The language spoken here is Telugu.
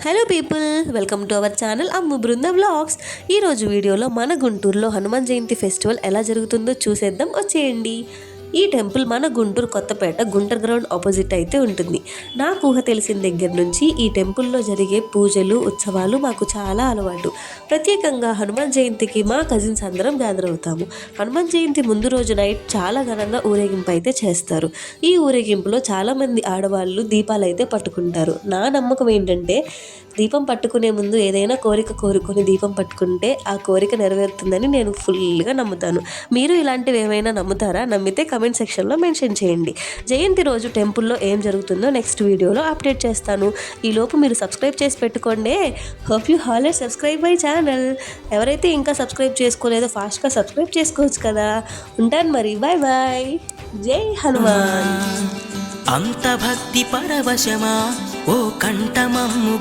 Hello people, welcome to our channel Ammu Brinda vlogs. ఈరోజు వీడియోలో మన గుంటూరులో హనుమాన్ జయంతి ఫెస్టివల్ ఎలా జరుగుతుందో చూసేద్దాం, వచ్చేయండి. ఈ టెంపుల్ మన గుంటూరు కొత్తపేట గుంటర్ గ్రౌండ్ ఆపోజిట్ అయితే ఉంటుంది. నాకు ఊహ తెలిసిన దగ్గర నుంచి ఈ టెంపుల్లో జరిగే పూజలు ఉత్సవాలు మాకు చాలా అలవాటు. ప్రత్యేకంగా హనుమాన్ జయంతికి మా కజిన్స్ అందరం గ్యాదర్ అవుతాము. హనుమాన్ జయంతి ముందు రోజు నైట్ చాలా ఘనంగా ఊరేగింపు అయితే చేస్తారు. ఈ ఊరేగింపులో చాలామంది ఆడవాళ్ళు దీపాలు అయితే పట్టుకుంటారు. నా నమ్మకం ఏంటంటే దీపం పట్టుకునే ముందు ఏదైనా కోరిక కోరుకొని దీపం పట్టుకుంటే ఆ కోరిక నెరవేరుతుందని నేను ఫుల్గా నమ్ముతాను. మీరు ఇలాంటివి ఏమైనా నమ్ముతారా? నమ్మితే కమెంట్ సెక్షన్లో మెన్షన్ చేయండి. జయంతి రోజు టెంపుల్లో ఏం జరుగుతుందో నెక్స్ట్ వీడియోలో అప్డేట్ చేస్తాను. ఈలోపు మీరు సబ్స్క్రైబ్ చేసి పెట్టుకోండి. Hope you already subscribe my channel. ఎవరైతే ఇంకా సబ్స్క్రైబ్ చేసుకోలేదో ఫాస్ట్గా సబ్స్క్రైబ్ చేసుకోవచ్చు కదా. ఉంటాను మరి, బాయ్ బాయ్. జై హనుమాన్. అంత భక్తి పరవశమా ఓ కంఠమమ్ము